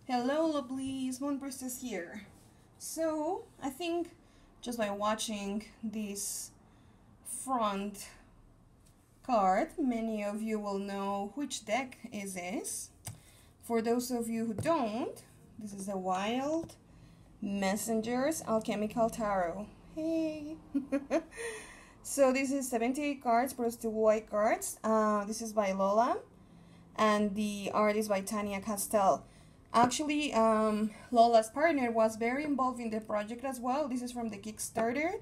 Hello lovelies, Moon Priestess here. So, I think just by watching this front card, many of you will know which deck is this. For those of you who don't, this is the Wild Messengers Alchemical Tarot. Hey! So this is 78 cards plus 2 white cards. This is by Lola, and the art is by Tanya Castell. Actually, Lola's partner was very involved in the project as well. This is from the Kickstarter.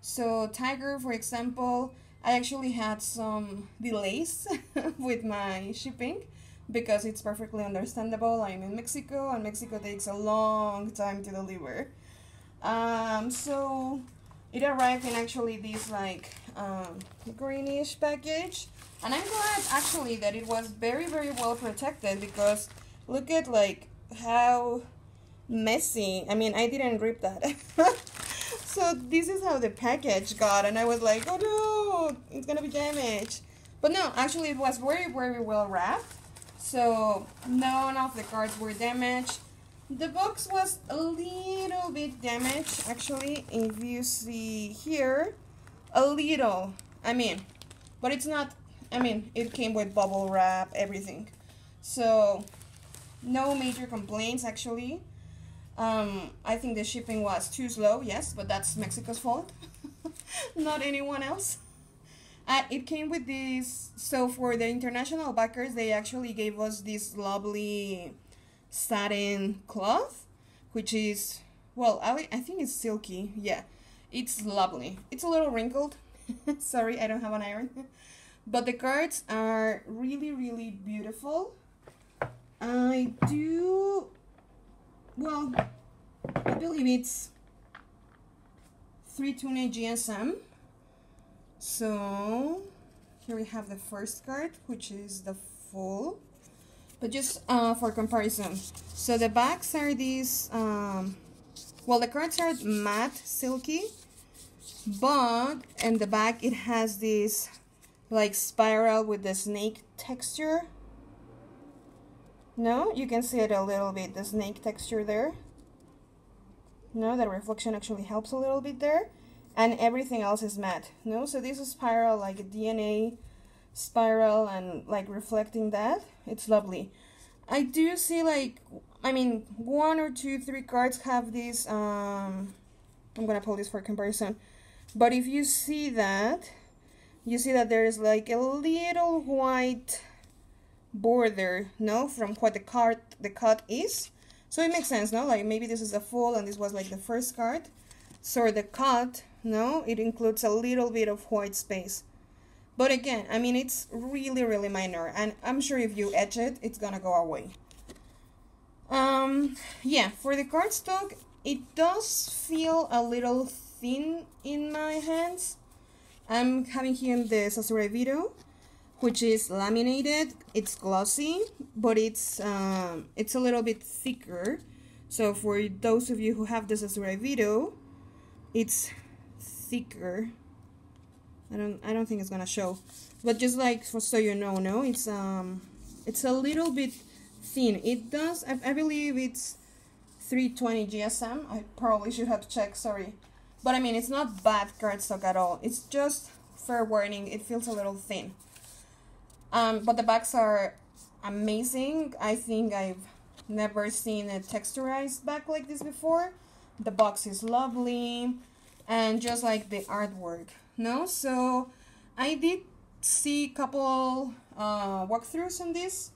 So Tiger, for example, I actually had some delays with my shipping because it's perfectly understandable. I'm in Mexico and Mexico takes a long time to deliver. So it arrived in actually this greenish package, and I'm glad actually that it was very well protected, because look at how messy. I mean, I didn't rip that. So this is how the package got, and I was like, oh no, it's gonna be damaged. But no, actually it was very well wrapped, so none of the cards were damaged. The box was a little bit damaged, actually, if you see here, a little. I mean, but it's not, I mean, it came with bubble wrap, everything. So no major complaints, actually. I think the shipping was too slow, yes, but that's Mexico's fault, not anyone else. It came with this, so for the international backers, they actually gave us this lovely satin cloth, which is, well, I think it's silky. Yeah, it's lovely. It's a little wrinkled. Sorry, I don't have an iron. But the cards are really beautiful. I believe it's 320 GSM. So here we have the first card, which is the full, but just for comparison. So the backs are these, well, the cards are matte silky, but in the back it has this like spiral with the snake texture. No, you can see it a little bit, the snake texture there. No, the reflection actually helps a little bit there. And everything else is matte. No, so this is spiral, like a DNA spiral, and like reflecting that. It's lovely. I do see I mean, 1 or 2, 3 cards have this, I'm gonna pull this for comparison. But if you see that, there is like a little white border, no, from what the cut is. So it makes sense, no? Like maybe this is a full and this was like the first card. So the cut, no, it includes a little bit of white space. But again, I mean, it's really minor, and I'm sure if you etch it, it's gonna go away. Yeah, for the cardstock, it does feel a little thin in my hands. I'm having here the Sasarai Vito, which is laminated. It's glossy, but it's a little bit thicker. So for those of you who have the Sasarai Vito, it's thicker. I don't think it's gonna show, but just like so you know, no, it's a little bit thin. It does, I believe it's 320 GSM. I probably should have to check, sorry, but I mean, it's not bad cardstock at all. It's just fair warning, it feels a little thin. But the backs are amazing. I think I've never seen a texturized back like this before. The box is lovely, and just like the artwork, no? So I did see a couple walkthroughs on this,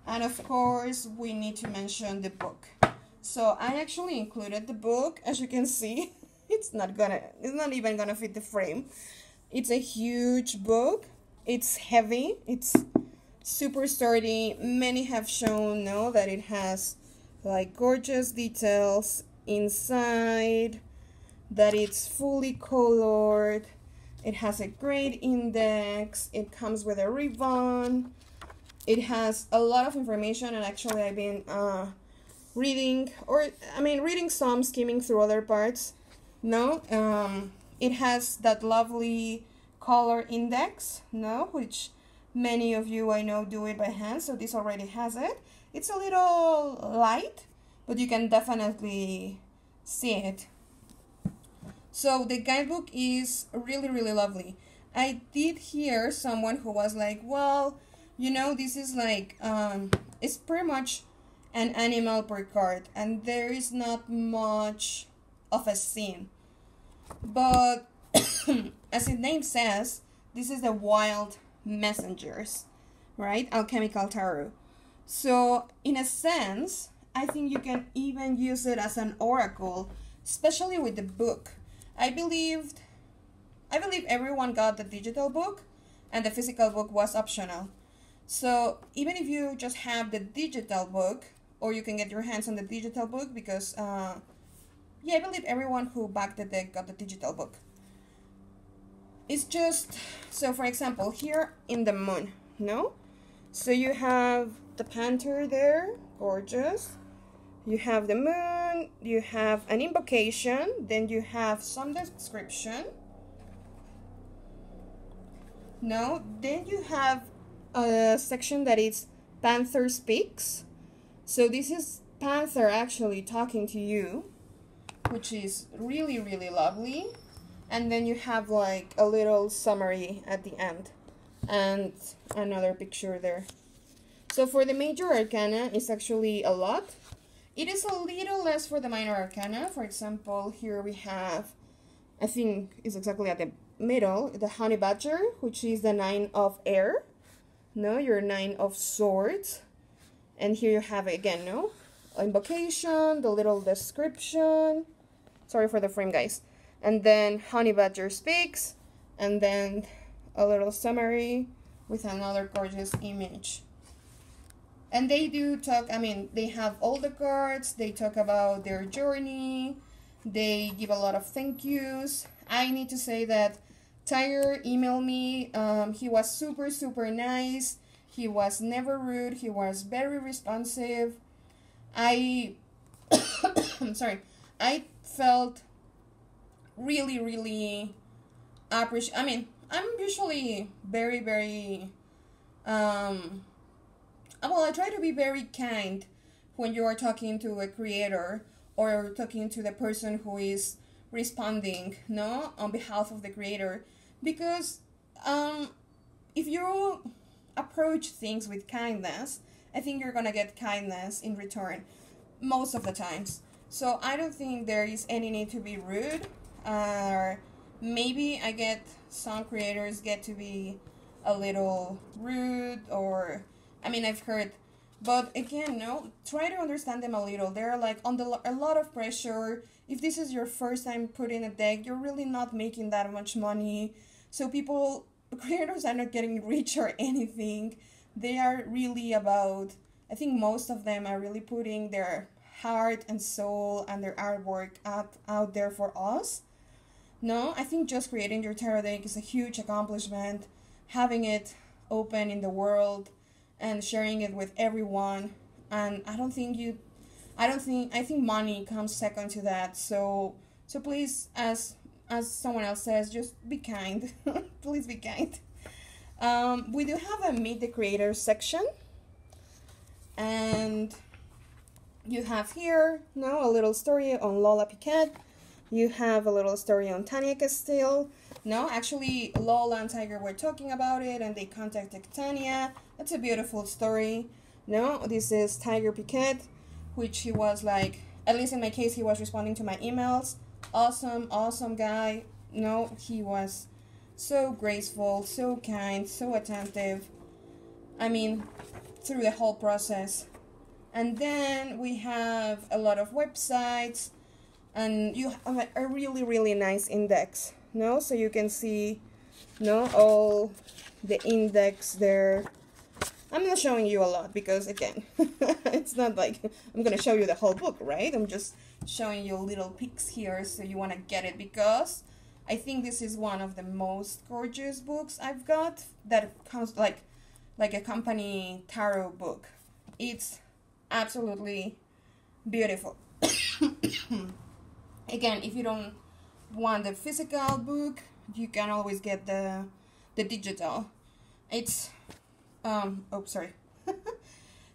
and of course we need to mention the book. So I actually included the book. As you can see, it's not even gonna fit the frame. It's a huge book. It's heavy. It's super sturdy. Many have shown, no, that it has like gorgeous details inside, that it's fully colored. It has a great index. It comes with a ribbon. It has a lot of information, and actually I've been reading some, skimming through other parts. No, it has that lovely color index, no, which many of you I know do it by hand, so this already has it. It's a little light, but you can definitely see it. So the guidebook is really, really lovely. I did hear someone who was like, well, you know, this is like, it's pretty much an animal per card, and there is not much of a scene. But as the name says, this is the Wild Messengers, right? Alchemical Tarot. So in a sense, I think you can even use it as an oracle, especially with the book. I believe everyone got the digital book, and the physical book was optional. So even if you just have the digital book, or you can get your hands on the digital book, because yeah, I believe everyone who backed the deck got the digital book. It's just, so for example, here in the moon, no? So you have the panther there, gorgeous. You have the moon, you have an invocation, then you have some description. No, then you have a section that is Panther Speaks. So this is Panther actually talking to you, which is really, really lovely. And then you have like a little summary at the end and another picture there. So for the major arcana, it's actually a lot. It is a little less for the minor arcana. For example, here we have, I think it's exactly at the middle, the honey badger, which is the 9 of air. No, your 9 of swords. And here you have it again, no? Invocation, the little description. Sorry for the frame, guys. And then honey badger speaks. And then a little summary with another gorgeous image. And they do talk, I mean, they have all the cards, they talk about their journey, they give a lot of thank yous. I need to say that Tiger emailed me, he was super, super nice, he was never rude, he was very responsive. I'm sorry, I felt really, really appreciative. I mean, I'm usually very, very, well, I try to be very kind when you are talking to a creator or talking to the person who is responding, no, on behalf of the creator, because if you approach things with kindness, I think you're gonna get kindness in return most of the times. So I don't think there is any need to be rude, or maybe I get some creators get to be a little rude, or I mean, I've heard, but again, no, try to understand them a little. They're like under a lot of pressure. If this is your first time putting a deck, you're really not making that much money. So creators are not getting rich or anything. They are really about, I think most of them are really putting their heart and soul and their artwork out there for us. No, I think just creating your tarot deck is a huge accomplishment. Having it open in the world and sharing it with everyone, and I think money comes second to that. So please, as someone else says, just be kind. Please be kind. We do have a Meet the Creator section, and you have here now a little story on Lola Piquet. You have a little story on Tanya Castile. No, actually, Lola and Tiger were talking about it, and they contacted Tanya. That's a beautiful story. No, this is Tiger Piquet, which he was like, at least in my case, he was responding to my emails. Awesome guy. No, he was so graceful, so kind, so attentive. I mean, through the whole process. And then we have a lot of websites, and you have a really, really nice index. No, so you can see, no, all the index there. I'm not showing you a lot because, again, it's not like I'm gonna show you the whole book, right? I'm just showing you little peeks here so you want to get it, because I think this is one of the most gorgeous books I've got that comes like a company tarot book. It's absolutely beautiful. Again, if you don't want the physical book, you can always get the digital. It's oh, sorry.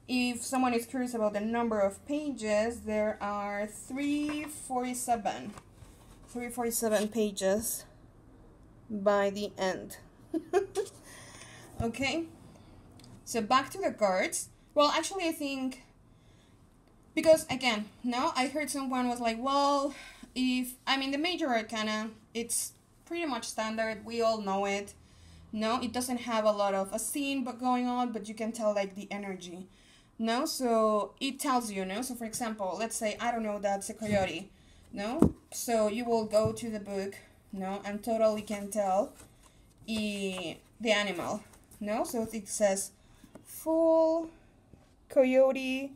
If someone is curious about the number of pages, there are 347 pages by the end. Okay, so back to the cards. Well, actually, I think, because again, now I heard someone was like, well, if, I mean, the major arcana, it's pretty much standard, we all know it. No, it doesn't have a lot of a scene but going on, but you can tell like the energy. No, so it tells you, no? So for example, let's say, I don't know, that's a coyote, no? So you will go to the book, no, and totally can tell the animal, no? So it says, full coyote,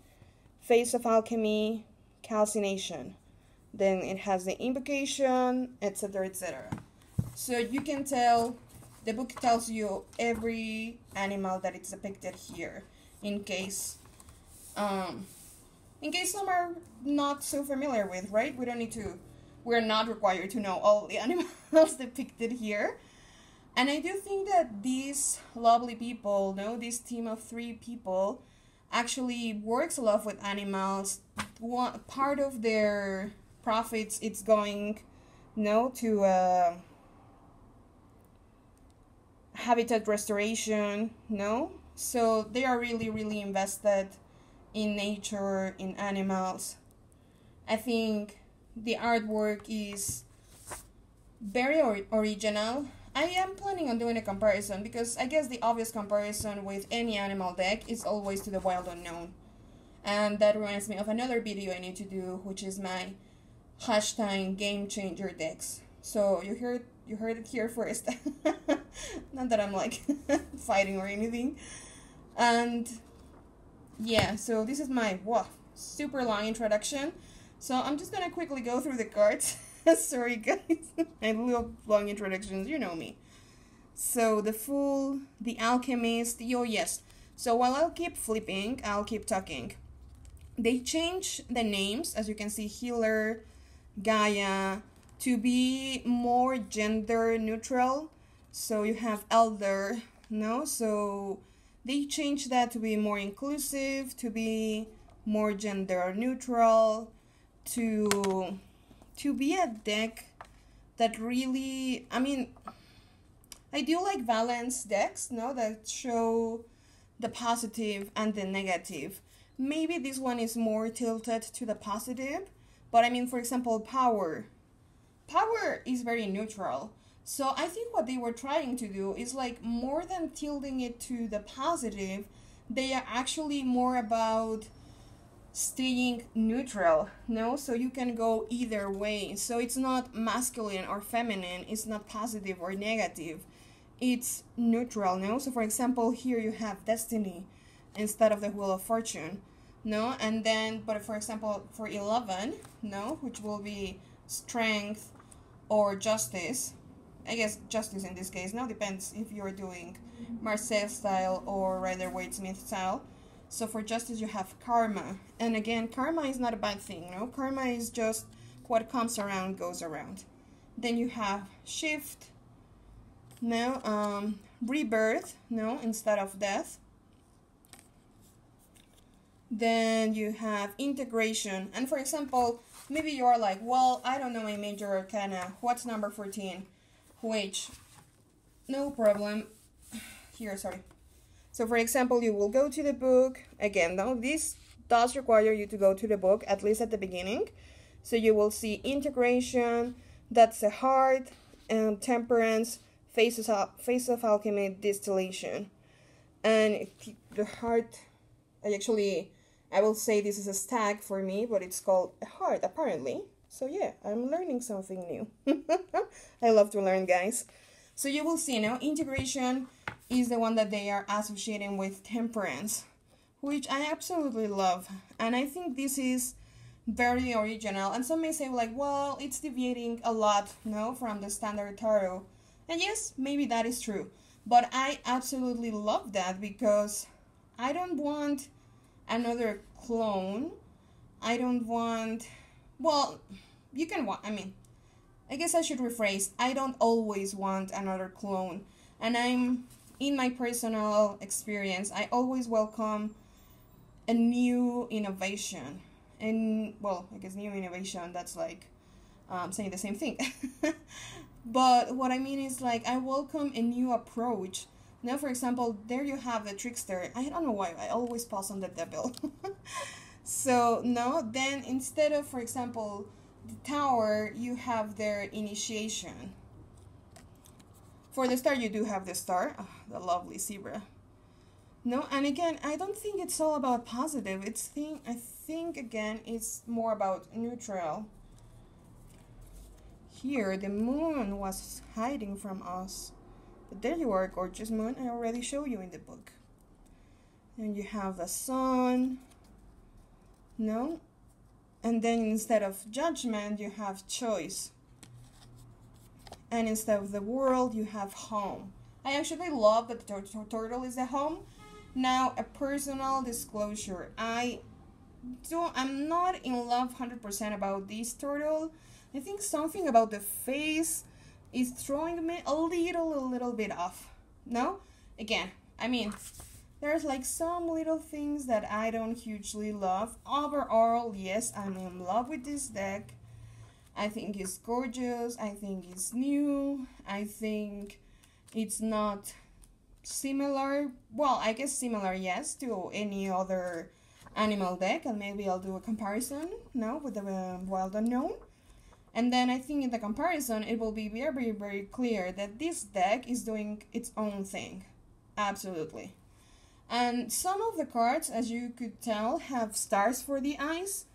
face of alchemy, calcination. Then it has the invocation, etc., etc. So you can tell, the book tells you every animal that it's depicted here, in case some are not so familiar with, right? We're not required to know all the animals depicted here. And I do think that these lovely people, no, this team of 3 people, actually works a lot with animals. Part of their profits, it's going, no, to habitat restoration, no? So they are really, really invested in nature, in animals. I think the artwork is very original. I am planning on doing a comparison, because I guess the obvious comparison with any animal deck is always to the Wild Unknown. And that reminds me of another video I need to do, which is my hashtag game changer decks. So you heard it here first. Not that I'm like fighting or anything. And yeah, so this is my super long introduction. So I'm just gonna quickly go through the cards. Sorry guys, I love long introductions, you know me. So the Fool, the Alchemist, oh yes. So while I'll keep flipping, I'll keep talking. They change the names, as you can see, Healer, Gaia, to be more gender neutral. So you have Elder, no? So they change that to be more inclusive, to be more gender neutral, to be a deck that really, I mean, I do like balanced decks, no, that show the positive and the negative. Maybe this one is more tilted to the positive, but I mean, for example, Power is very neutral. So I think what they were trying to do is like, more than tilting it to the positive, they are actually more about staying neutral, no? So you can go either way. So it's not masculine or feminine, it's not positive or negative, it's neutral, no? So for example, here you have Destiny instead of the Wheel of Fortune, no? And then, but for example, for 11, no, which will be Strength or Justice, I guess Justice in this case, now depends if you're doing Marseille style or Rider-Waite-Smith style. So for Justice you have Karma, and again, Karma is not a bad thing, no? Karma is just what comes around goes around. Then you have Shift, no, Rebirth, no, instead of Death. Then you have Integration, and for example, maybe you're like, well, I don't know my major arcana, what's number 14? Which, no problem, here, sorry. So for example, you will go to the book, again, now this does require you to go to the book, at least at the beginning. So you will see Integration, that's the Heart, and Temperance, Face of Alchemy, Distillation. And the Heart, I will say this is a stag for me, but it's called a heart, apparently. So yeah, I'm learning something new. I love to learn, guys. So you will see now, Integration is the one that they are associating with Temperance, which I absolutely love. And I think this is very original. And some may say like, well, it's deviating a lot, no, from the standard tarot. And yes, maybe that is true. But I absolutely love that, because I don't want another clone. I don't want, well, you can want, I mean, I guess I should rephrase, I don't always want another clone. And in my personal experience, I always welcome a new innovation. And, well, I guess new innovation, that's like saying the same thing. But what I mean is, like, I welcome a new approach. Now, for example, there you have the trickster. I don't know why, I always pause on the devil. So, no, then instead of, for example, the tower, you have their initiation. For the star, you do have the star, the lovely zebra. No, and again, I don't think it's all about positive. I think again, it's more about neutral. Here, the moon was hiding from us. But there you are, gorgeous moon. I already showed you in the book. And you have the sun. No? And then instead of judgment, you have choice. And instead of the world, you have home. I actually love that the turtle is the home. Now, a personal disclosure. I'm not in love 100% about this turtle. I think something about the face is throwing me a little bit off. No? Again, I mean, there's like some little things that I don't hugely love. Overall, yes, I'm in love with this deck. I think it's gorgeous. I think it's new. I think it's not similar. Well, I guess similar, yes, to any other animal deck. And maybe I'll do a comparison now with the Wild Unknown. And then I think in the comparison, it will be very, very clear that this deck is doing its own thing. Absolutely. And some of the cards, as you could tell, have stars for the eyes.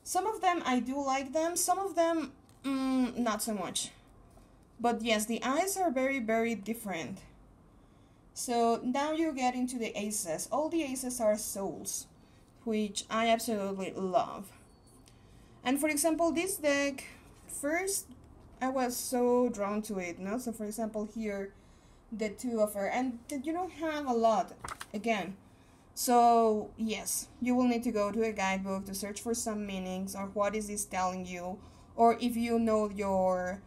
Some of them, I do like them. Some of them, not so much. But yes, the eyes are very, very different. So now you get into the aces. All the aces are souls, which I absolutely love. And for example, this deck, first, I was so drawn to it, no? So for example, here, the two of her, and you don't have a lot, again. So yes, you will need to go to a guidebook to search for some meanings, or what is this telling you, or if you know your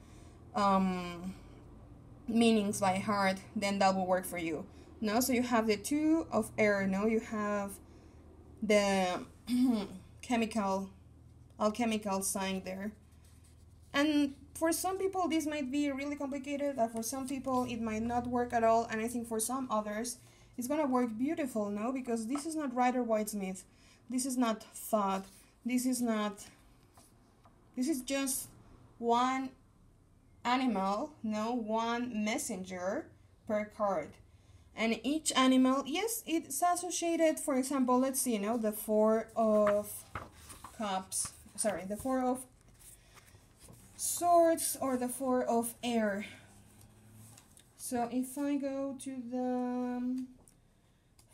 meanings by heart, then that will work for you. No, so you have the two of air, no? You have the alchemical sign there. And for some people, this might be really complicated, and for some people, it might not work at all. And I think for some others, it's gonna work beautiful, no? Because this is not Rider-Waite-Smith. This is not thought. This is just one animal, no? One messenger per card. And each animal, yes, it's associated, for example, let's see, no? The Four of Cups. Sorry, the Four of Swords or the Four of Air. So if I go to the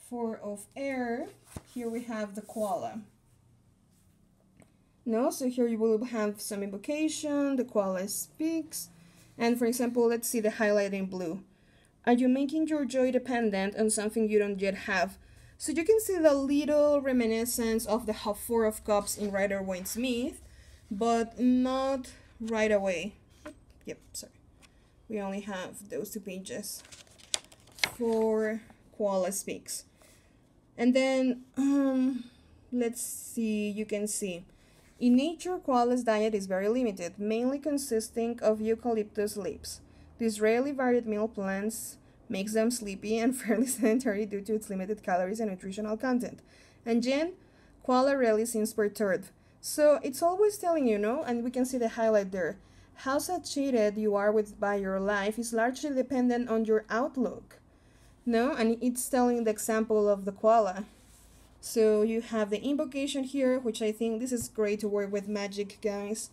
Four of Air, here we have the koala. No, so here you will have some invocation, the koala speaks, and for example, let's see the highlight in blue. Are you making your joy dependent on something you don't yet have? So you can see the little reminiscence of the Four of Cups in Rider-Waite-Smith, but not right away. Yep, sorry. We only have those two pages for Koala Speaks. And then, let's see, you can see. In nature, koala's diet is very limited, mainly consisting of eucalyptus leaves. These rarely varied meal plants makes them sleepy and fairly sedentary due to its limited calories and nutritional content. And Jen, koala rarely seems perturbed. So it's always telling you, no? And we can see the highlight there. How saturated you are by your life is largely dependent on your outlook. No? And it's telling the example of the koala. So you have the invocation here, which I think this is great to work with magic, guys.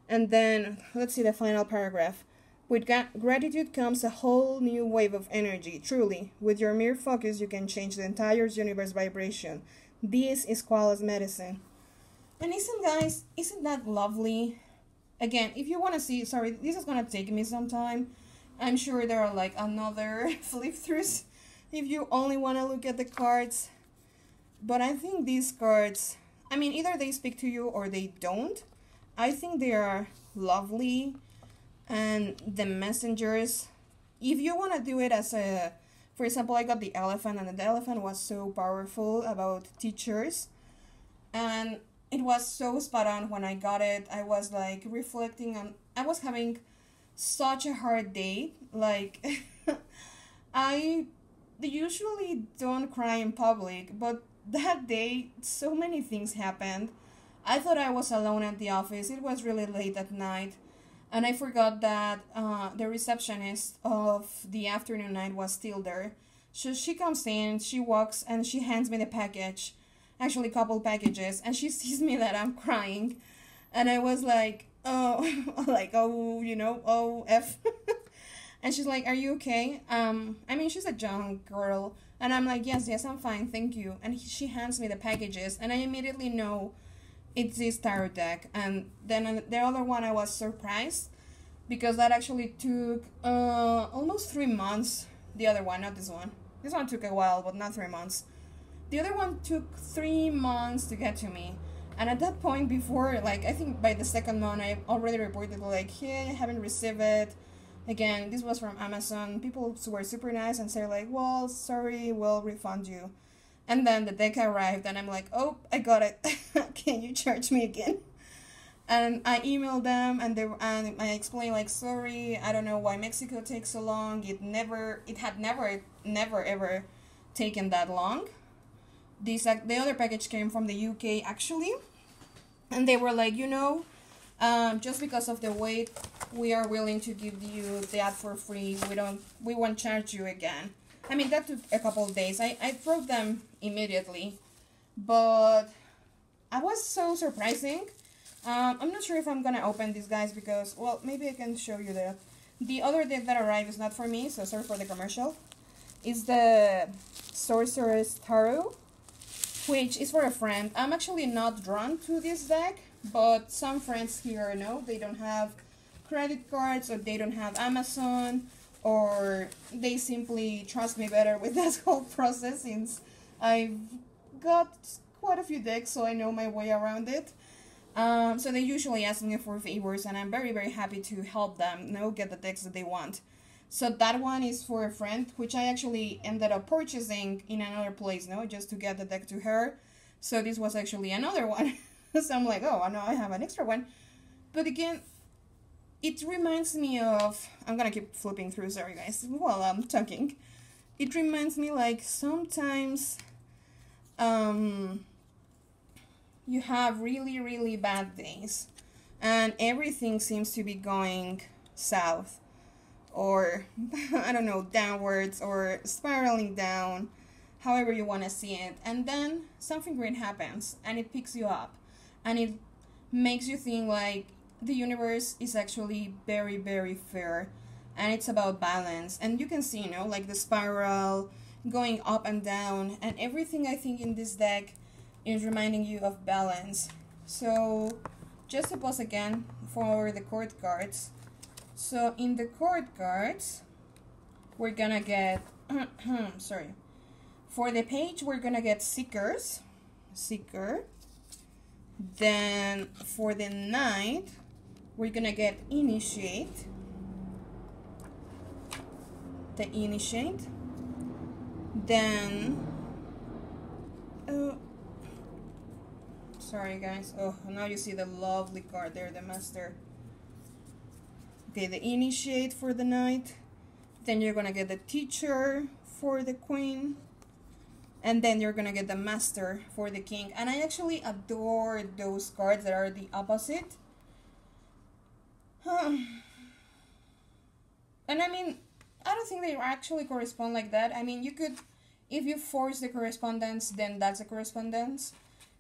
And then, let's see the final paragraph. With gratitude comes a whole new wave of energy. Truly, with your mere focus, you can change the entire universe vibration. This is koala's medicine. And isn't that lovely? Again, if you want to see, sorry, this is going to take me some time. I'm sure there are like another flip-throughs if you only want to look at the cards. But I think these cards, I mean, either they speak to you or they don't. I think they are lovely. And the messengers, if you want to do it as a For example, I got the elephant, and the elephant was so powerful about teachers, and it was so spot on when I got it. I was like reflecting on, I was having such a hard day. Like, I usually don't cry in public, but that day, so many things happened. I thought I was alone at the office. It was really late at night, and I forgot that the receptionist of the afternoon night was still there. So she comes in, she walks, and she hands me the package, actually, a couple packages, and she sees me that I'm crying, and I was like, oh, like, oh, you know, oh, F. And she's like, are you okay? I mean, she's a young girl. And I'm like, yes, I'm fine, thank you. And she hands me the packages, and I immediately know it's this tarot deck. And then the other one, I was surprised, because that actually took almost 3 months. The other one, not this one. This one took a while, but not 3 months. The other one took 3 months to get to me. And at that point, before, like, I think by the second month, I already reported, like, hey, I haven't received it. Again, this was from Amazon. People were super nice and said, like, well, sorry, we'll refund you. And then the deck arrived, and I'm like, oh, I got it. Can you charge me again? And I emailed them, and I explained, like, sorry, I don't know why Mexico takes so long. It had never ever taken that long. The other package came from the UK, actually. And they were like, you know, just because of the wait, we are willing to give you that for free. We won't charge you again. I mean, that took a couple of days. I wrote them immediately, but I was so surprising. I'm not sure if I'm gonna open these guys, because, well, maybe I can show you that. The other deck that arrived is not for me, so sorry for the commercial. It's the Sorcerer's Tarot, which is for a friend. I'm actually not drawn to this deck, but some friends here know they don't have credit cards, or they don't have Amazon, or they simply trust me better with this whole process, since I've got quite a few decks, so I know my way around it. So they usually ask me for favors, and I'm very, very happy to help them, get the decks that they want. So that one is for a friend, which I actually ended up purchasing in another place, just to get the deck to her. So this was actually another one. So I'm like, oh, no, I have an extra one. But again, it reminds me of, I'm gonna keep flipping through, sorry guys, while I'm talking. It reminds me, like, sometimes you have really, really bad days, and everything seems to be going south, or, I don't know, downwards, or spiraling down, however you want to see it. And then something great happens, and it picks you up, and it makes you think, like, the universe is actually very, very fair, and it's about balance. And you can see, like, the spiral going up and down, and everything, I think, in this deck is reminding you of balance. So just to pause again for the court cards. So in the court cards, we're gonna get sorry, for the page we're gonna get Seeker. Then for the Knight, we're gonna get Initiate. Then sorry guys, oh, now you see the lovely card there, the Master. Okay, the Initiate for the Knight. Then you're gonna get the Teacher for the Queen, and then you're gonna get the Master for the King. And I actually adore those cards that are the opposite. And I mean, I don't think they actually correspond like that. I mean, you could, if you force the correspondence, then that's a correspondence.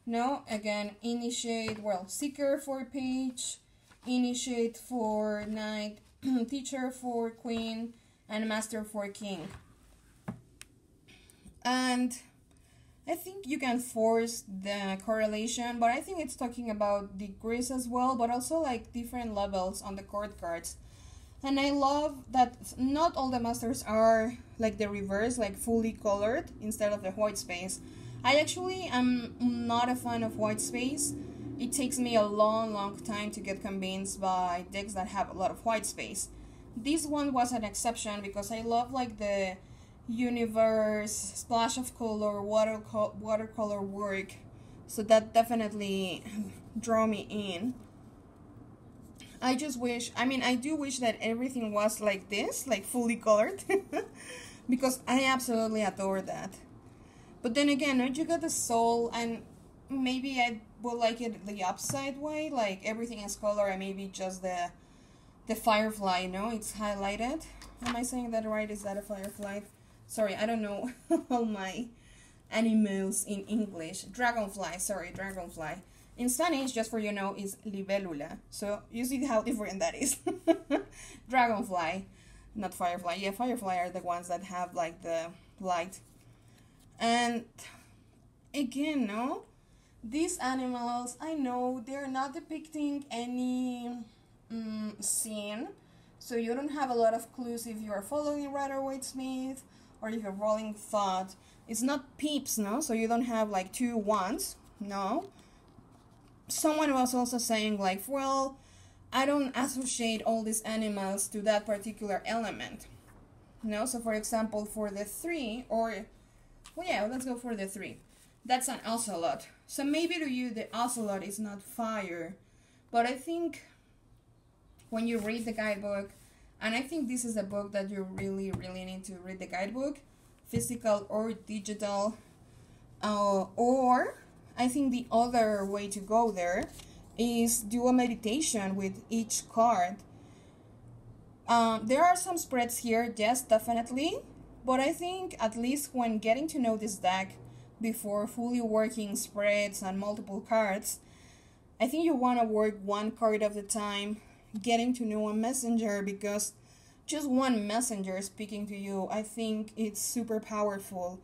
No, again, Initiate, well, Seeker for Page, Initiate for Knight, Teacher for Queen, and Master for King. And I think you can force the correlation, but I think it's talking about degrees as well, but also, like, different levels on the court cards. And I love that not all the Masters are like the reverse, like fully colored instead of the white space. I actually am not a fan of white space. It takes me a long time to get convinced by decks that have a lot of white space. This one was an exception because I love, like, the universe, splash of color, watercolor work. So that definitely drew me in. I just wish, I mean, I do wish that everything was like this, like fully colored, because I absolutely adore that. But then again, don't you get the soul, and maybe I would like it the upside way, like everything is color and maybe just the firefly, you know, it's highlighted. Am I saying that right? Is that a firefly? Sorry, I don't know all my animals in English. Dragonfly, sorry, dragonfly. In Spanish, just for you know, is libélula. So you see how different that is. Dragonfly, not firefly. Yeah, firefly are the ones that have like the light. And again, no, these animals, I know they're not depicting any scene, so you don't have a lot of clues if you are following Rider-Waite-Smith or if you're rolling thought. It's not peeps, no, so you don't have like two wands, no. Someone was also saying like, well, I don't associate all these animals to that particular element, no. So for example, for the 3, or well, yeah, let's go for the 3. That's an ocelot. So maybe to you the ocelot is not fire, but I think when you read the guidebook, and I think this is a book that you really need to read the guidebook, physical or digital, or I think the other way to go there is do a meditation with each card. There are some spreads here, yes, definitely, but I think at least when getting to know this deck before fully working spreads and multiple cards, I think you want to work one card at a time, getting to know a messenger, because just one messenger speaking to you, I think it's super powerful.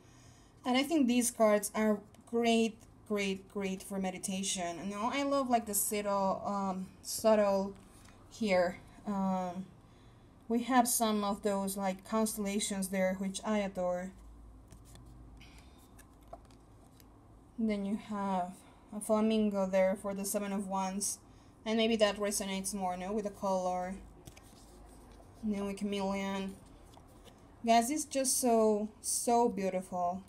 And I think these cards are great for meditation. You know, I love like the subtle here. We have some of those like constellations there, which I adore. And then you have a flamingo there for the 7 of Wands, and maybe that resonates more, no, with the color. No, a chameleon. Guys, it's just so beautiful.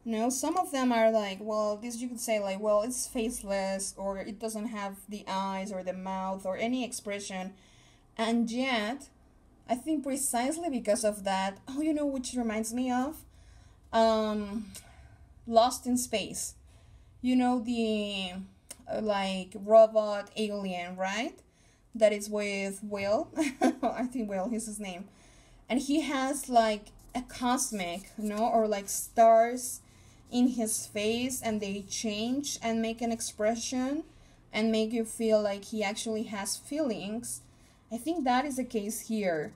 No, some of them are like, well, this you could say like, well, it's faceless, or it doesn't have the eyes or the mouth or any expression. And yet, I think precisely because of that, oh, you know which reminds me of? Lost in Space. You know, the like robot alien, right? That is with Will. I think Will is his name. And he has like a cosmic, you know, or like stars in his face, and they change and make an expression and make you feel like he actually has feelings. I think that is the case here.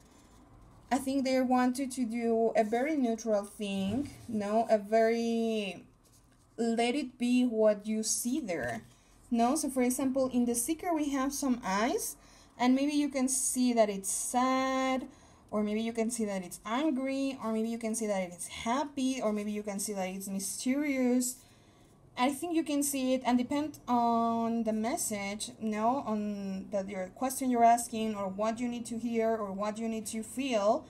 I think they wanted to do a very neutral thing, no, a very let it be what you see there. No, so for example, in the Seeker we have some eyes, and maybe you can see that it's sad, or maybe you can see that it's angry, or maybe you can see that it's happy, or maybe you can see that it's mysterious. I think you can see it, and depend on the message, no, on your question you're asking, or what you need to hear, or what you need to feel,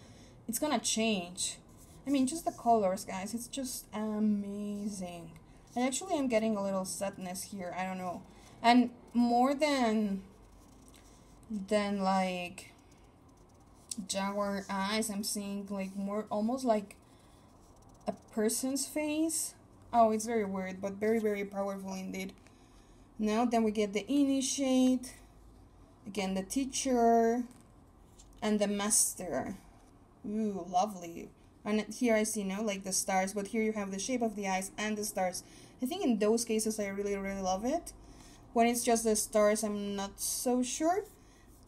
it's gonna change. I mean, just the colors, guys, it's just amazing. And actually, I'm getting a little sadness here, I don't know. And more than like jaguar eyes, I'm seeing like more, almost like a person's face. Oh, it's very weird, but very powerful indeed. Now then we get the initiate, again the teacher, and the master. Ooh, lovely. And here I see, no, like the stars, but here you have the shape of the eyes and the stars. I think in those cases I really love it. When it's just the stars, I'm not so sure.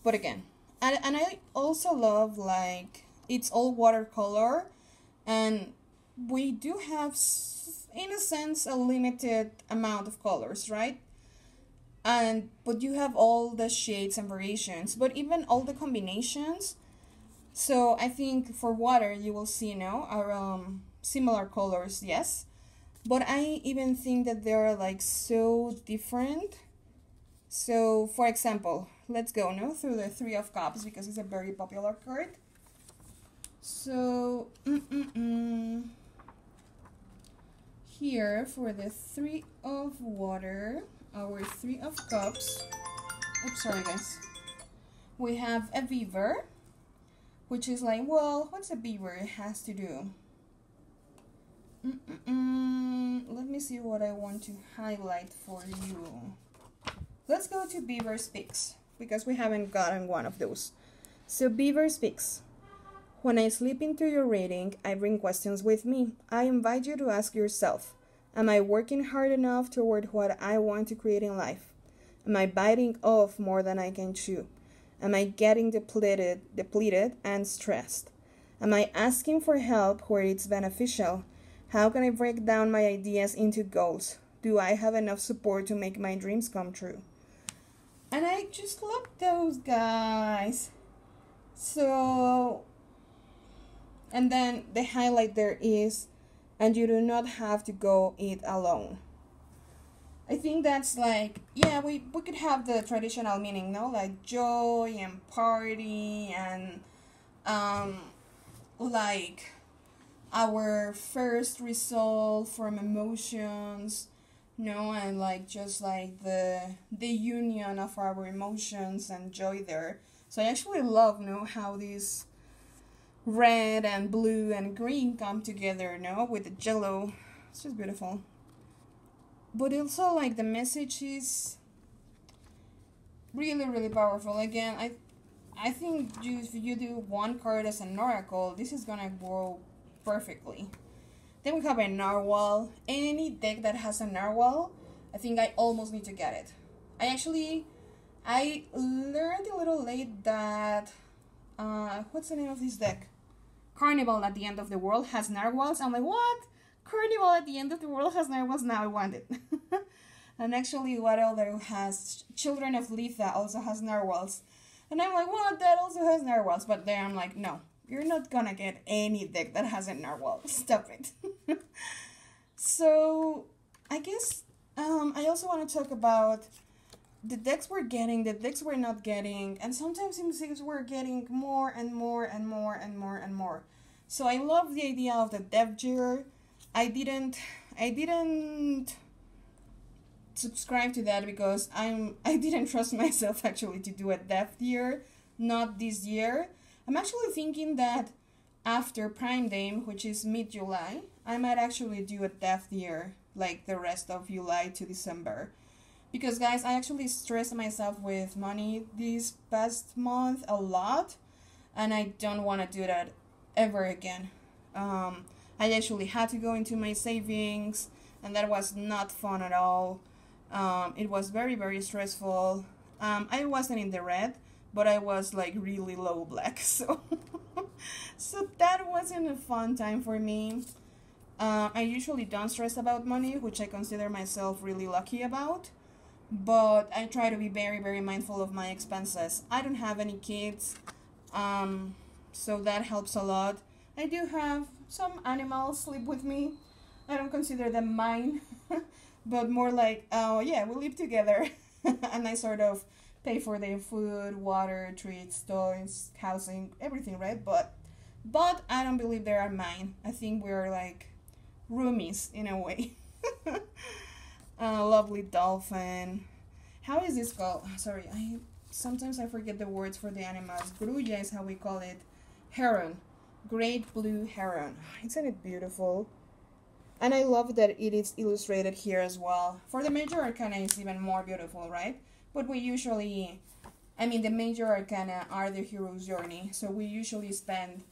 But again, and I also love like it's all watercolor, and we do have, in a sense, a limited amount of colors, right? But you have all the shades and variations, but even all the combinations. So I think for water you will see, are similar colors, yes, but I even think that they are like so different. So for example, let's go through the 3 of Cups, because it's a very popular card. So, here for the Three of Water, our Three of Cups. Oops, sorry guys. We have a beaver, which is like, well, what's a beaver has to do? Let me see what I want to highlight for you. Let's go to Beaver Speaks, because we haven't gotten one of those. So Beaver Speaks. When I slip into your reading, I bring questions with me. I invite you to ask yourself, am I working hard enough toward what I want to create in life? Am I biting off more than I can chew? Am I getting depleted and stressed? Am I asking for help where it's beneficial? How can I break down my ideas into goals? Do I have enough support to make my dreams come true? And I just love those guys. So, and then the highlight there is, and you do not have to go it alone. I think that's like, yeah, we could have the traditional meaning, no? Like joy and party and like our first result from emotions, no, and like just like the union of our emotions and joy there. So I actually love, no, how these red and blue and green come together, no, with the jello. It's just beautiful. But also, like, the message is really, really powerful. Again, I think if you do one card as an oracle, this is gonna go perfectly. Then we have a narwhal. Any deck that has a narwhal, I think I almost need to get it. I learned a little late that, what's the name of this deck? Carnival at the End of the World has narwhals. I'm like, what? Carnival at the End of the World has narwhals? Now I want it. And actually, what other has? Children of Letha also has narwhals. And I'm like, what? That also has narwhals. But then I'm like, no, you're not gonna get any deck that has a narwhal. Stop it. So, I guess I also want to talk about the decks we're getting, the decks we're not getting, and sometimes in six we're getting more and more and more and more and more. So I love the idea of the Death Year. I didn't subscribe to that because I didn't trust myself actually to do a Death Year, not this year. I'm actually thinking that after Prime Day, which is mid-July, I might actually do a Death Year, like the rest of July to December. Because guys, I actually stressed myself with money this past month a lot, and I don't want to do that ever again. I actually had to go into my savings, and that was not fun at all. It was very, very stressful. I wasn't in the red, but I was like really low black, so so that wasn't a fun time for me. I usually don't stress about money, which I consider myself really lucky about, but I try to be very, very mindful of my expenses. I don't have any kids, so that helps a lot. I do have some animals live with me. I don't consider them mine, but more like, oh yeah, we live together, and I sort of pay for their food, water, treats, toys, housing, everything, right? But I don't believe they are mine. I think we're like roomies in a way. Lovely dolphin. How is this called? Sorry, sometimes I forget the words for the animals. Grulla is how we call it. Heron. Great blue heron. Isn't it beautiful? And I love that it is illustrated here as well. For the major arcana, it's even more beautiful, right? But we usually, the major arcana are the hero's journey, so we usually spend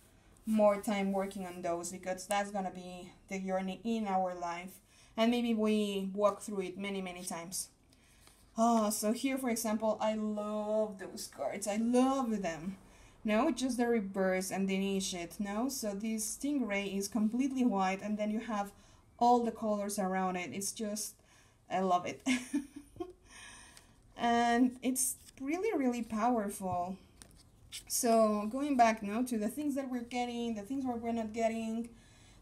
more time working on those because that's gonna be the journey in our life, and maybe we walk through it many, many times. Oh, so here, for example, I love those cards. I love them. No, just the reverse and the initiate, no? So this stingray is completely white, and then you have all the colors around it. It's just, I love it. And it's really, really powerful. So going back now to the things that we're getting, the things we're not getting.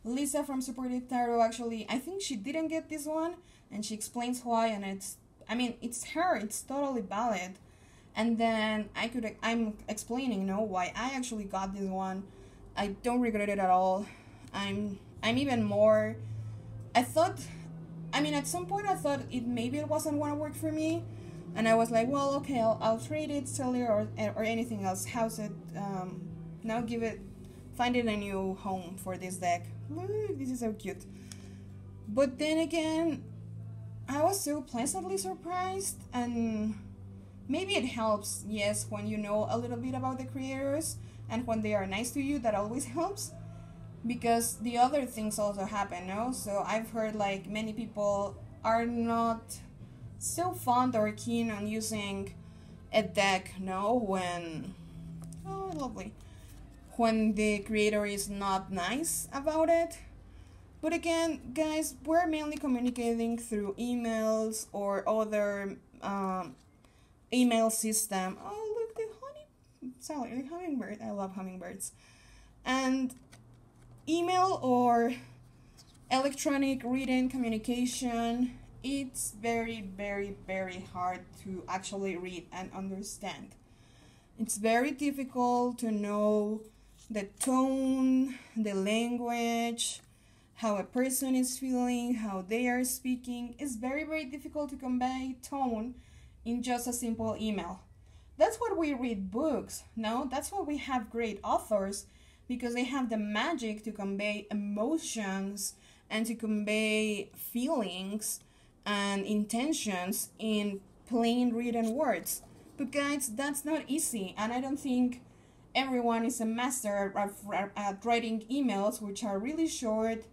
Lisa from Supportive Tarot, actually, I think she didn't get this one, and she explains why, and it's her, it's totally valid. And then I'm explaining, why I actually got this one. I don't regret it at all. I'm even more. I thought, I mean, at some point I thought maybe it wasn't gonna work for me, and I was like, well, okay, I'll trade it, sell it, or anything else, house it, now find it a new home for this deck. Look, this is so cute. But then again, I was so pleasantly surprised, and maybe it helps, yes, when you know a little bit about the creators, and when they are nice to you, that always helps. Because the other things also happen, no? So I've heard like many people are not so fond or keen on using a deck, no? When, oh, lovely. When the creator is not nice about it. But again, guys, we're mainly communicating through emails or other email system. Oh, look, the hummingbird. I love hummingbirds. And email or electronic written communication, it's very, very, very hard to actually read and understand. It's very difficult to know the tone, the language, how a person is feeling, how they are speaking. It's very, very difficult to convey tone in just a simple email. That's why we read books, no? That's why we have great authors, because they have the magic to convey emotions and to convey feelings and intentions in plain written words. But guys, that's not easy, and I don't think everyone is a master at writing emails which are really short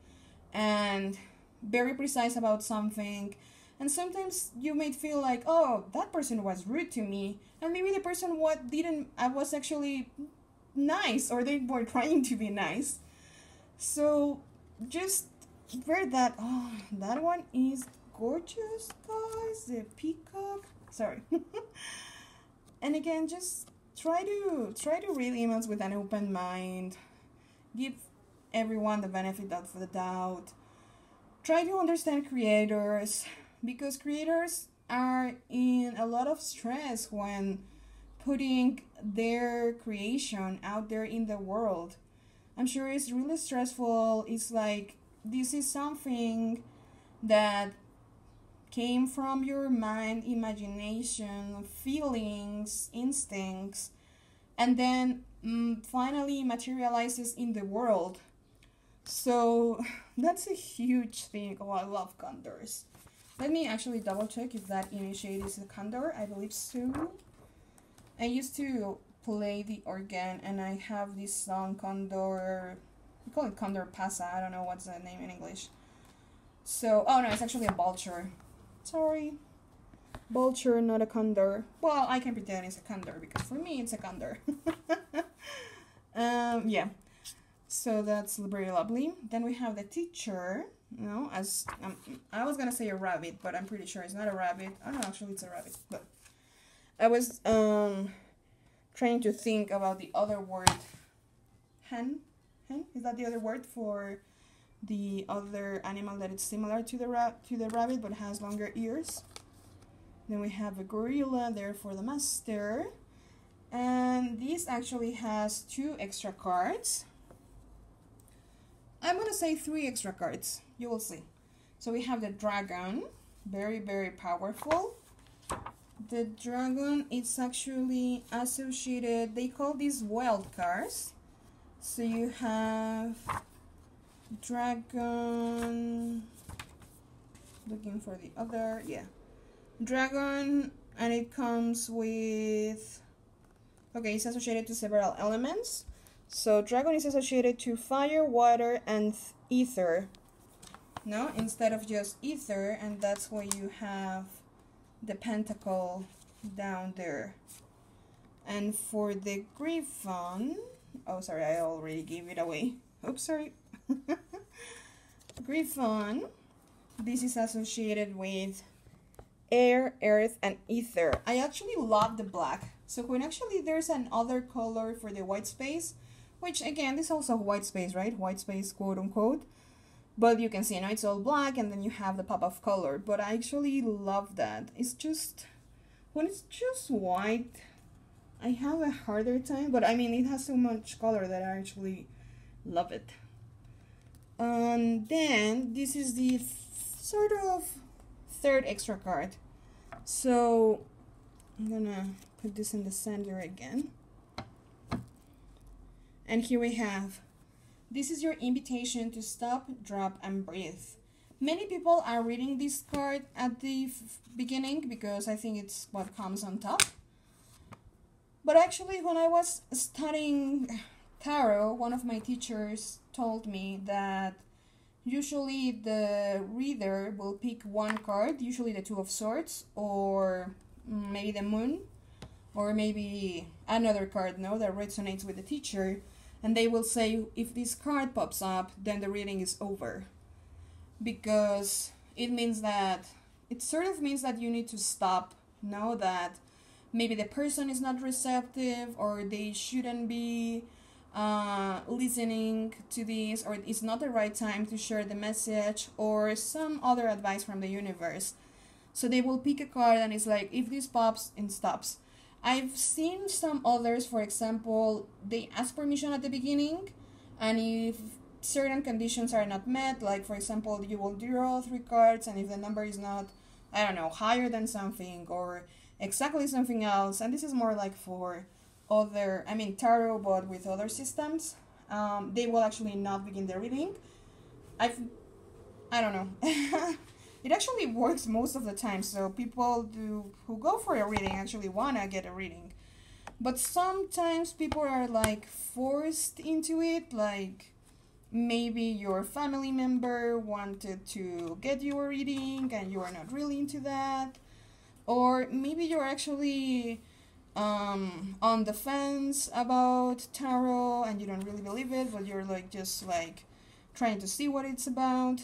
and very precise about something. And sometimes you might feel like, oh, that person was rude to me, and maybe the person was actually nice, or they were trying to be nice. So just wear that. Oh, that one is gorgeous, guys. The peacock. Sorry. And again, just try to read emails with an open mind. Give everyone the benefit of the doubt. Try to understand creators, because creators are in a lot of stress when putting their creation out there in the world. I'm sure it's really stressful. It's like this is something that came from your mind, imagination, feelings, instincts, and then finally materializes in the world. So that's a huge thing. Oh, I love condors. Let me actually double check if that initiate is a condor. I believe so. I used to play the organ, and I have this song, Condor. We call it Condor Pasa. I don't know what's the name in English. So, oh no, it's actually a vulture. Sorry. Vulture, not a condor. Well, I can pretend it's a condor, because for me it's a condor. Yeah. So that's very lovely. Then we have the teacher. No, as I was gonna say a rabbit, but I'm pretty sure it's not a rabbit. Oh no, actually it's a rabbit. But I was trying to think about the other word. Hen? Is that the other word for the other animal that is similar to the rabbit but has longer ears? Then we have a gorilla there for the master. And this actually has 2 extra cards. I'm gonna say 3 extra cards. You will see. So we have the dragon, very, very powerful. The dragon is actually associated, they call these wild cards. So you have dragon, looking for the other, yeah. Dragon, and it comes with, okay, it's associated to several elements. So dragon is associated to fire, water, and ether. No, instead of just ether, and that's why you have the pentacle down there. And for the griffon, oh sorry, I already gave it away. Oops, sorry. Griffon, this is associated with air, earth, and ether. I actually love the black. So when actually there's another color for the white space, which again, this is also white space, right? White space, quote unquote. But you can see, you know, it's all black, and then you have the pop of color. But I actually love that. It's just, when it's just white, I have a harder time. But I mean, it has so much color that I actually Love it. And then this is the sort of third extra card. So I'm gonna put this in the center again. And here we have, this is your invitation to stop, drop, and breathe. Many people are reading this card at the beginning because I think it's what comes on top. But actually, when I was studying tarot, one of my teachers told me that usually the reader will pick one card, usually the Two of Swords, or maybe the Moon, or maybe another card, no, that resonates with the teacher, and they will say, if this card pops up, then the reading is over. Because it means that, it sort of means that you need to stop, no, that maybe the person is not receptive, or they shouldn't be listening to this, or it's not the right time to share the message, or some other advice from the universe. So they will pick a card and it's like, if this pops, it stops. I've seen some others, for example, they ask permission at the beginning, and if certain conditions are not met, like for example, you will draw 3 cards, and if the number is not, I don't know, higher than something, or exactly something else, and this is more like for other, I mean tarot, but with other systems, they will actually not begin the reading. I don't know. It actually works most of the time, so people who go for a reading actually wanna get a reading. But sometimes people are like forced into it, like maybe your family member wanted to get you a reading and you are not really into that, or maybe you're actually on the fence about tarot and you don't really believe it, but you're like just like trying to see what it's about.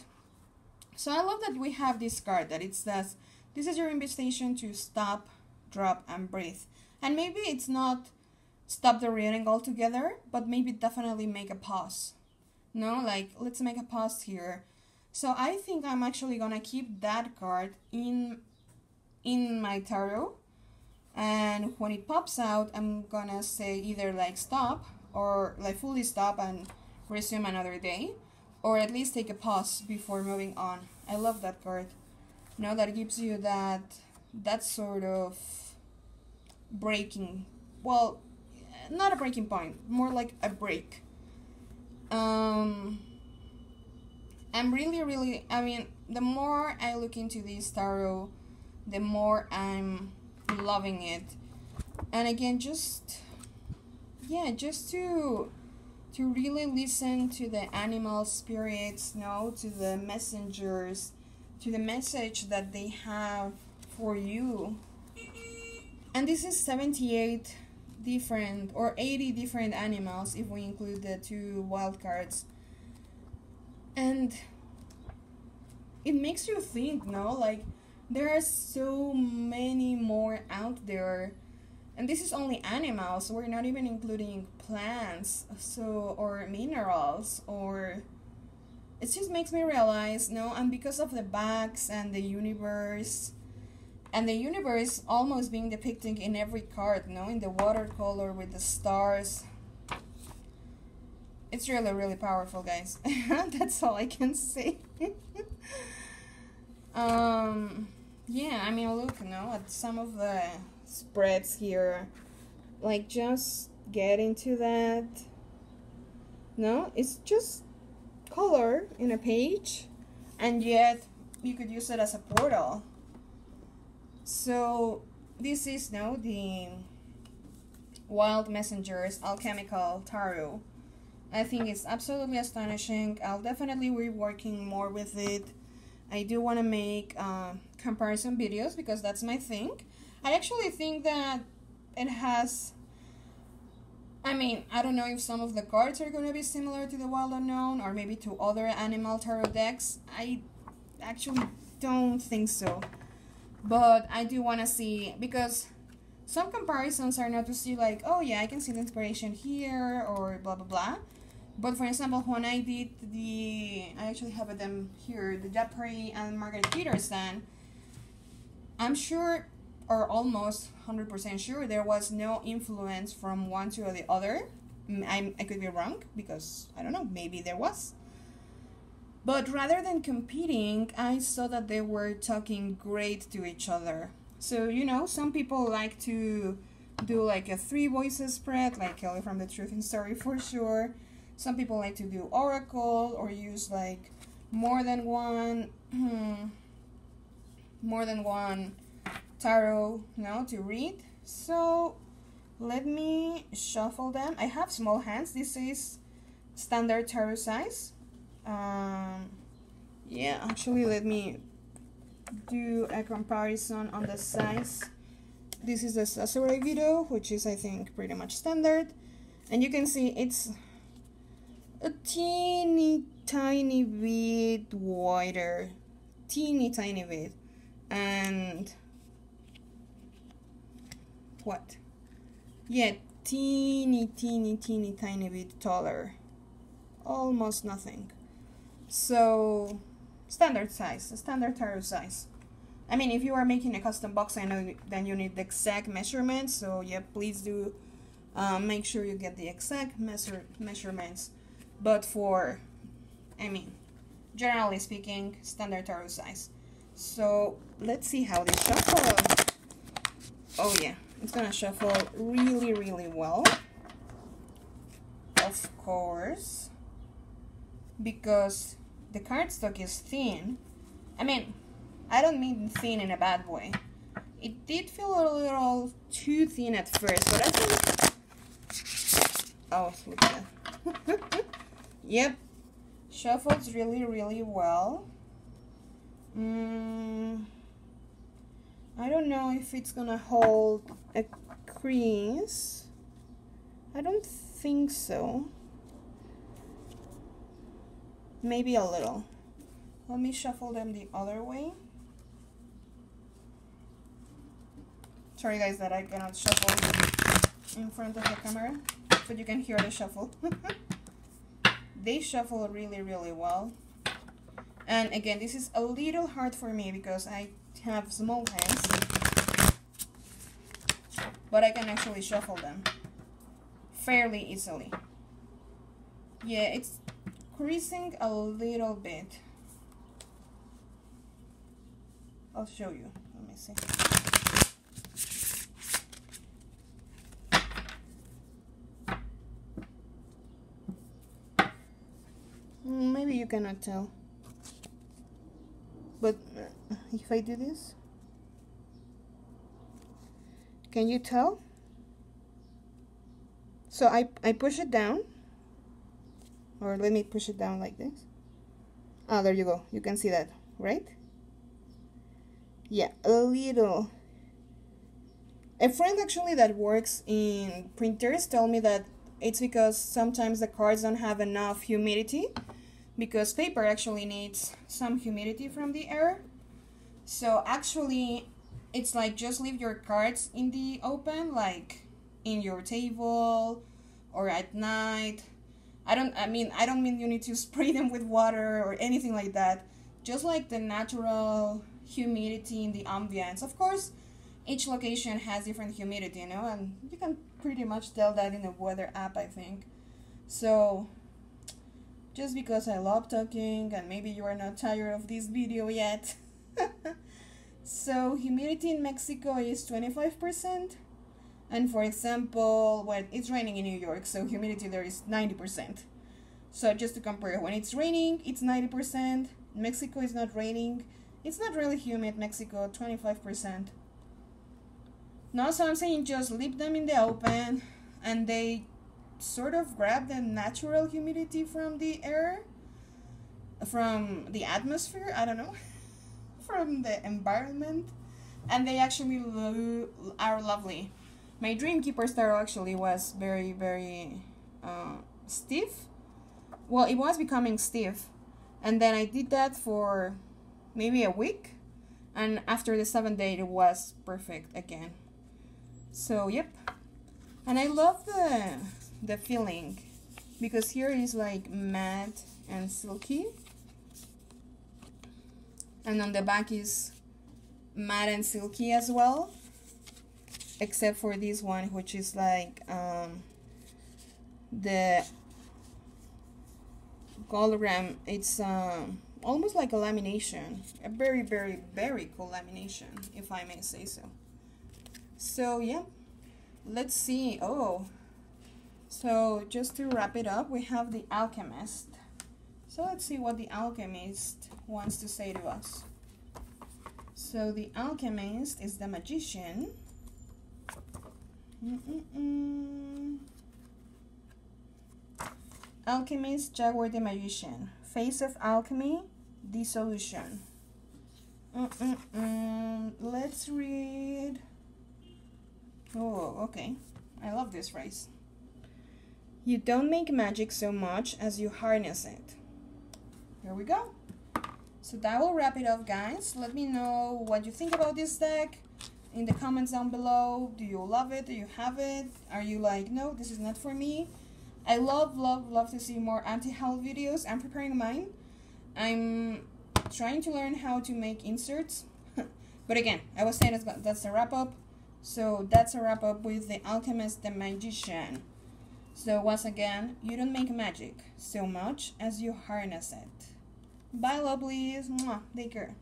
So I love that we have this card that it says, this is your invitation to stop, drop, and breathe. And maybe it's not stop the reading altogether, but maybe definitely make a pause. No, like let's make a pause here. So I think I'm actually gonna keep that card in my tarot, and when it pops out, I'm gonna say either like stop, or like fully stop and resume another day, or at least take a pause before moving on. I love that card. No, that gives you that sort of breaking, well, not a breaking point, more like a break. I'm really, I mean, the more I look into this tarot, the more I'm loving it. And again, just to really listen to the animal spirits, no, to the messengers, to the message that they have for you. And this is 78 different or 80 different animals if we include the 2 wild cards. And it makes you think, no, like there are so many more out there, and this is only animals. We're not even including plants, so, or minerals, or it just makes me realize, no, and because of the bags and the universe almost being depicted in every card, no, in the watercolor with the stars. It's really, really powerful, guys. That's all I can say. Yeah, I mean, look, no, at some of the spreads here, like just get into that. No, it's just color in a page, and yet you could use it as a portal. So this is now the Wild Messengers Alchemical Tarot. I think it's absolutely astonishing. I'll definitely be working more with it. I do want to make comparison videos because that's my thing. I actually think that it has, I mean, I don't know if some of the cards are going to be similar to the Wild Unknown or maybe to other animal tarot decks. I actually don't think so. But I do want to see, because some comparisons are not to see like, oh yeah, I can see the inspiration here or blah blah blah. But for example, when I did I actually have them here, the Japri and Margaret Peterson, I'm sure, or almost 100% sure, there was no influence from one to the other. I could be wrong, because I don't know, maybe there was. But rather than competing, I saw that they were talking great to each other. So, you know, some people like to do like a 3 voices spread, like Kelly from The Truth in Story for sure. Some people like to do oracle or use like more than one tarot, you know, to read. So let me shuffle them. I have small hands. This is standard tarot size. Yeah, actually let me do a comparison on the size. This is the Sasarai video, which is I think pretty much standard, and you can see it's a teeny tiny bit wider, teeny tiny bit, and what? Yeah, teeny tiny bit taller, almost nothing. So standard size, a standard tarot size. I mean, if you are making a custom box, I know then you need the exact measurements. So yeah, please do make sure you get the exact measurements. But for, I mean, generally speaking, standard tarot size. So let's see how this shuffle. Oh yeah, it's gonna shuffle really well. Of course, because the cardstock is thin. I mean, I don't mean thin in a bad way. It did feel a little too thin at first, but I think... Oh, look at that. Yep. Shuffles really well. I don't know if it's gonna hold a crease. I don't think so. Maybe a little. Let me shuffle them the other way. Sorry guys that I cannot shuffle in front of the camera, but you can hear the shuffle. They shuffle really well. And again, this is a little hard for me because I have small hands, but I can actually shuffle them fairly easily. Yeah, it's creasing a little bit. I'll show you. Let me see. Maybe you cannot tell. But if I do this, can you tell? So I push it down, or let me push it down like this. Ah, there you go. You can see that, right? Yeah, a little. A friend actually that works in printers told me that it's because sometimes the cards don't have enough humidity, because paper actually needs some humidity from the air. So actually it's like just leave your cards in the open, like in your table or at night. I don't mean you need to spray them with water or anything like that. Just like the natural humidity in the ambience. Of course, each location has different humidity, you know, and you can pretty much tell that in the weather app, I think. So just because I love talking, and maybe you are not tired of this video yet. So humidity in Mexico is 25%, and for example, when it's raining in New York, so humidity there is 90%. So just to compare, when it's raining, it's 90%. Mexico is not raining. It's not really humid. Mexico, 25%. No, so I'm saying just leave them in the open, and they sort of grab the natural humidity from the air, from the atmosphere, I don't know, from the environment, and they actually are lovely. My Dream Keeper's Tarot actually was very stiff. Well, it was becoming stiff, and then I did that for maybe a week, and after the 7th day it was perfect again. So yep, and I love the feeling, because here is like matte and silky, and on the back is matte and silky as well, except for this one, which is like the hologram, it's almost like a lamination, a very, very, very cool lamination, if I may say so. So yeah, let's see. Oh, so just to wrap it up, we have the Alchemist. So let's see what the Alchemist wants to say to us. So the Alchemist is the Magician. Alchemist, Jaguar the Magician. Face of Alchemy, Dissolution. Let's read. Oh, okay. I love this phrase. You don't make magic so much as you harness it. Here we go. So that will wrap it up, guys. Let me know what you think about this deck in the comments down below. Do you love it? Do you have it? Are you like, no, this is not for me? I love to see more anti-hell videos. I'm preparing mine. I'm trying to learn how to make inserts. But again, I was saying that's a wrap-up. So that's a wrap-up with the Alchemist, the Magician. So once again, you don't make magic so much as you harness it. Bye, lovelies. Mwah. Take care.